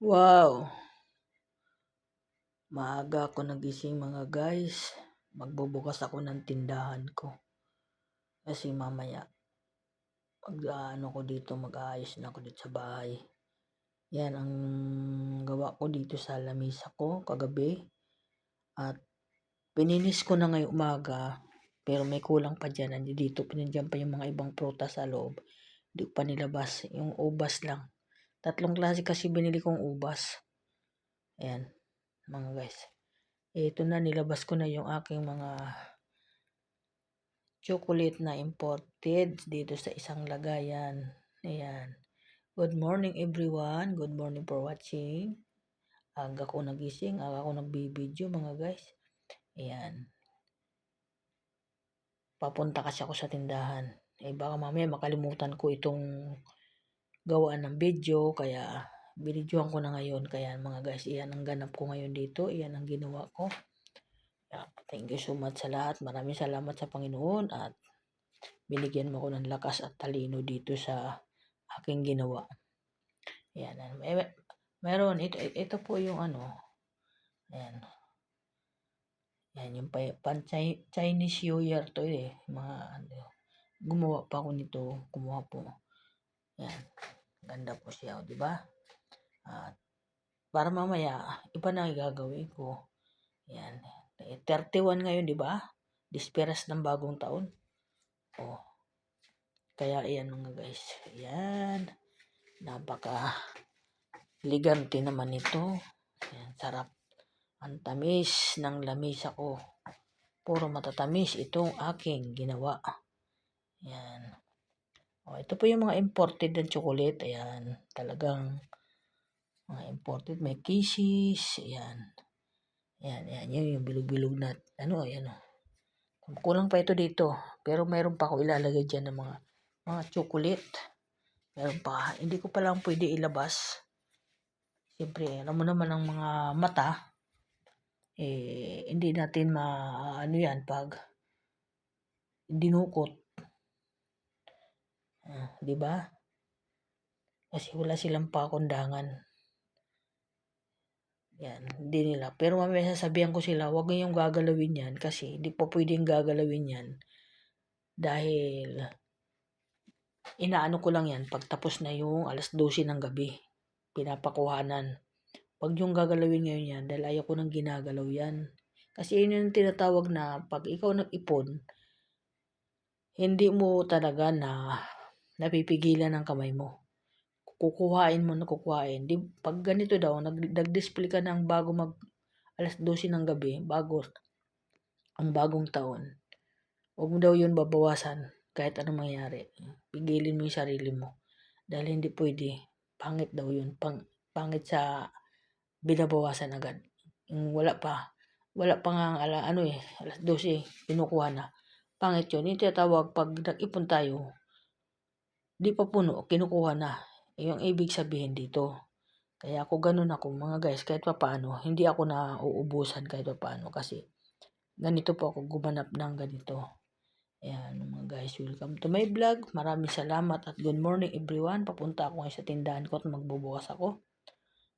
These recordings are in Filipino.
Wow! Maaga ako nagising mga guys. Magbubukas ako ng tindahan ko. Kasi mamaya, mag-aayos na ako dito sa bahay. Yan ang gawa ko dito sa lamisa ko kagabi. At pininis ko na ngayong umaga. Pero may kulang pa dyan. Dito, pinindyan pa yung mga ibang prutas sa loob. Hindi ko pa nilabas. Yung ubas lang. 3 klase kasi binili kong ubas. Ayan, mga guys. Ito na, nilabas ko na yung aking mga chocolate na imported dito sa isang lagayan. Ayan. Good morning everyone. Good morning for watching. Aga ko nagising, aga ko nagbibideo mga guys. Ayan. Papunta kasi ako sa tindahan. Baka mamaya makalimutan ko itong gawaan ng video. Kaya binidyohan ko na ngayon. Kaya mga guys, iyan ang ganap ko ngayon dito. Iyan ang ginawa ko. Thank you so much sa lahat. Maraming salamat sa Panginoon at binigyan mo ko ng lakas at talino dito sa aking ginawa. Ayan. Meron, ito po yung ano. Ayan. Ayan, yung Chinese New Year to gumawa pa ako nito. Kumuha po. Ayan. Ganda po siya, di ba? At para mamaya, iba na gagawin ko. Ayan. 31 ngayon, di ba? Disperas ng bagong taon. Oh. Kaya ayan mga guys. Ayan. Napaka elegante naman ito. Ayan, sarap. Ang tamis ng lamisa ko. Puro matatamis itong aking ginawa. Ayan. Ito po yung mga imported na chocolate. Ayan. Talagang mga imported. May kisses. Ayan. Ayan. Yung bilog-bilog na. Ayan. Kulang pa ito dito. Pero mayroon pa ako ilalagay dyan ng mga chocolate. Meron pa. Hindi ko pa lang pwede ilabas. Siyempre, alam mo naman ang mga mata. Hindi natin yan pag dinukot. Di ba? Kasi wala silang pakundangan. Yan, hindi nila. Pero mamaya sasabihan ko sila, huwag ngayong gagalawin yan kasi hindi pa pwedeng gagalawin yan. Dahil inaano ko lang yan pag tapos na yung 12:00 ng gabi. Pinapakuhanan. Huwag yung gagalawin ngayon yan dahil ayaw ko nang ginagalaw yan. Kasi yun yung tinatawag na pag ikaw nag-ipon, hindi mo talaga napipigilan ang kamay mo. Kukuhain mo na kukuhain. Pag ganito daw, nag-display ka ng bago 12:00 ng gabi, bago ang bagong taon. Huwag mo daw yun babawasan kahit anong mangyari. Pigilin mo yung sarili mo. Dahil hindi pwede. Pangit daw yun. Pangit sa binabawasan agad. Wala pa nga 12:00, pinukuha na. Pangit yun. Yung tinatawag pag nag-ipon tayo, di pa puno, kinukuha na. Yung ibig sabihin dito. Kaya ako ganun ako mga guys, kahit pa paano, hindi ako na uubusan kahit pa paano kasi ganito po ako gumanap ng ganito. Ayan mga guys, welcome to my vlog. Maraming salamat at good morning everyone. Papunta ako ngayon sa tindahan ko at magbubukas ako.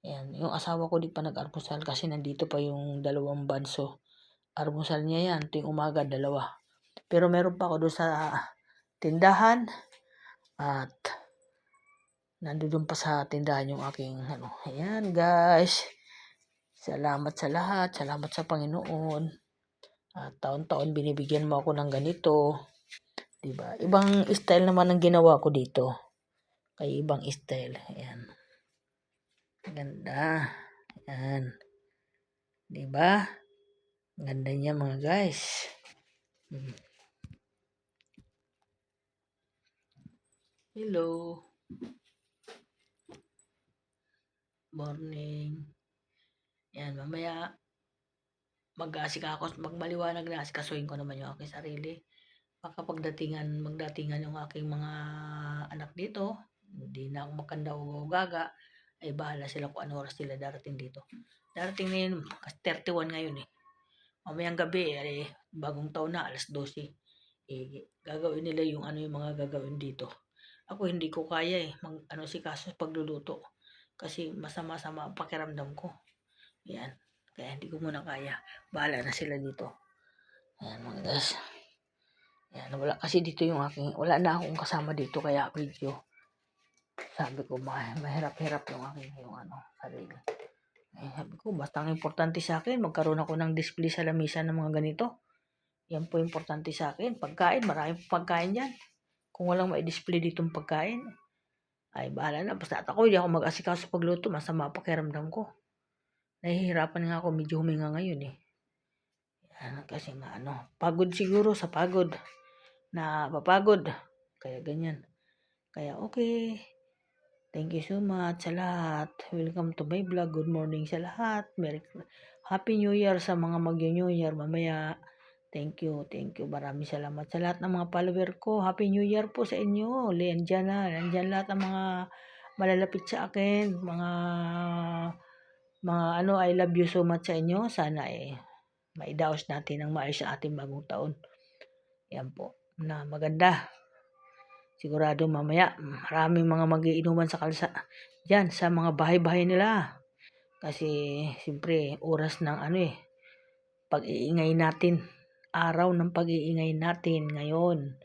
Ayan, yung asawa ko di pa nag-almusal kasi nandito pa yung 2 banso. Almusal niya yan, tuwing umaga 2. Pero meron pa ako doon sa tindahan at nandoon pa sa tindahan yung aking Ayan guys. Salamat sa lahat. Salamat sa Panginoon. At taon-taon binibigyan mo ako ng ganito. Diba? Ibang style naman ang ginawa ko dito. Kay ibang style. Ayan. Ganda. Ayan. Diba? Ganda niya mga guys. Hello. Morning. Ayan, mamaya magmaliwanag na asikasuhin ko naman yung aking sarili. Baka magdatingan yung aking mga anak dito. Hindi na ako makanda o gaga. Ay bahala sila kung ano oras sila darating dito. Darating na yun, 31 ngayon eh. Mamayang gabi, bagong taon na, 12:00. Gagawin nila yung yung mga gagawin dito. Ako hindi ko kaya si kaso pagluluto. Kasi masama-sama ang pakiramdam ko. Yan. Kaya hindi ko muna kaya. Bahala na sila dito. Ayan mga guys. Yan, wala kasi dito yung wala na akong kasama dito kaya video. Sabi ko mahirap-hirap yung sarili. Sabi ko basta ang importante sa akin magkaroon ako ng display sa lamisa ng mga ganito. Yan po importante sa akin. Pagkain, maraming pagkain yan. Kung walang mai-display ditong pagkain, ay bahala na. Basta ako hindi ako mag-asikaso pagluto. Masama pakiramdam ko. Nahihirapan nga ako. Medyo huminga ngayon eh. Yan, kasi nga pagod siguro sa pagod. Napapagod. Kaya ganyan. Kaya okay. Thank you so much sa lahat. Welcome to my vlog. Good morning sa lahat. Happy New Year sa mga mag-New Year mamaya. Thank you. Maraming salamat sa lahat ng mga follower ko. Happy New Year po sa inyo. Nandiyan lahat ng mga malalapit sa akin. Mga I love you so much sa inyo. Sana maidaos natin ang maayos sa ating bagong taon. Yan po. Na maganda. Sigurado mamaya maraming mga magiinuman sa kalsa diyan sa mga bahay-bahay nila. Kasi siyempre oras ng pag-iingay natin. Araw ng pag-iingay natin ngayon.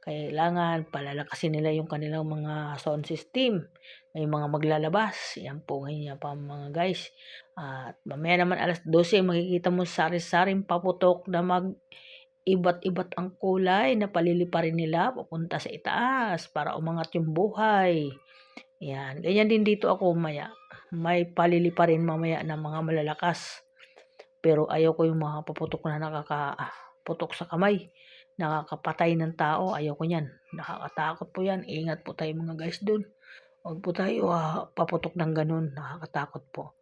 Kailangan palalakasin nila yung kanilang mga sound system. May mga maglalabas. Yan po ngayon pa mga guys. At mamaya naman alas 12 makikita mo sari-saring paputok na iba't-iba't ang kulay na paliliparin nila papunta sa itaas para umangat yung buhay. Yan. Ganyan din dito ako maya. May paliliparin mamaya ng mga malalakas. Pero ayaw ko yung mga paputok na nakakaputok sa kamay. Nakakapatay ng tao. Ayaw ko yan. Nakakatakot po yan. Ingat po tayo mga guys dun. Huwag po tayo paputok ng ganun. Nakakatakot po.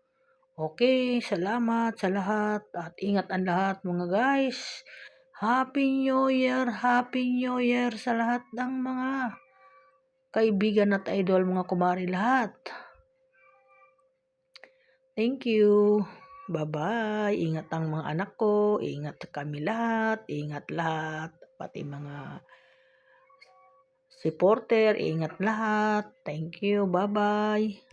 Okay. Salamat sa lahat. At ingat ang lahat mga guys. Happy New Year sa lahat ng mga kaibigan at idol, mga kumari lahat. Thank you. Bye-bye. Ingat ang mga anak ko, ingat kami lahat, ingat lahat, pati mga supporter, ingat lahat. Thank you. Bye-bye.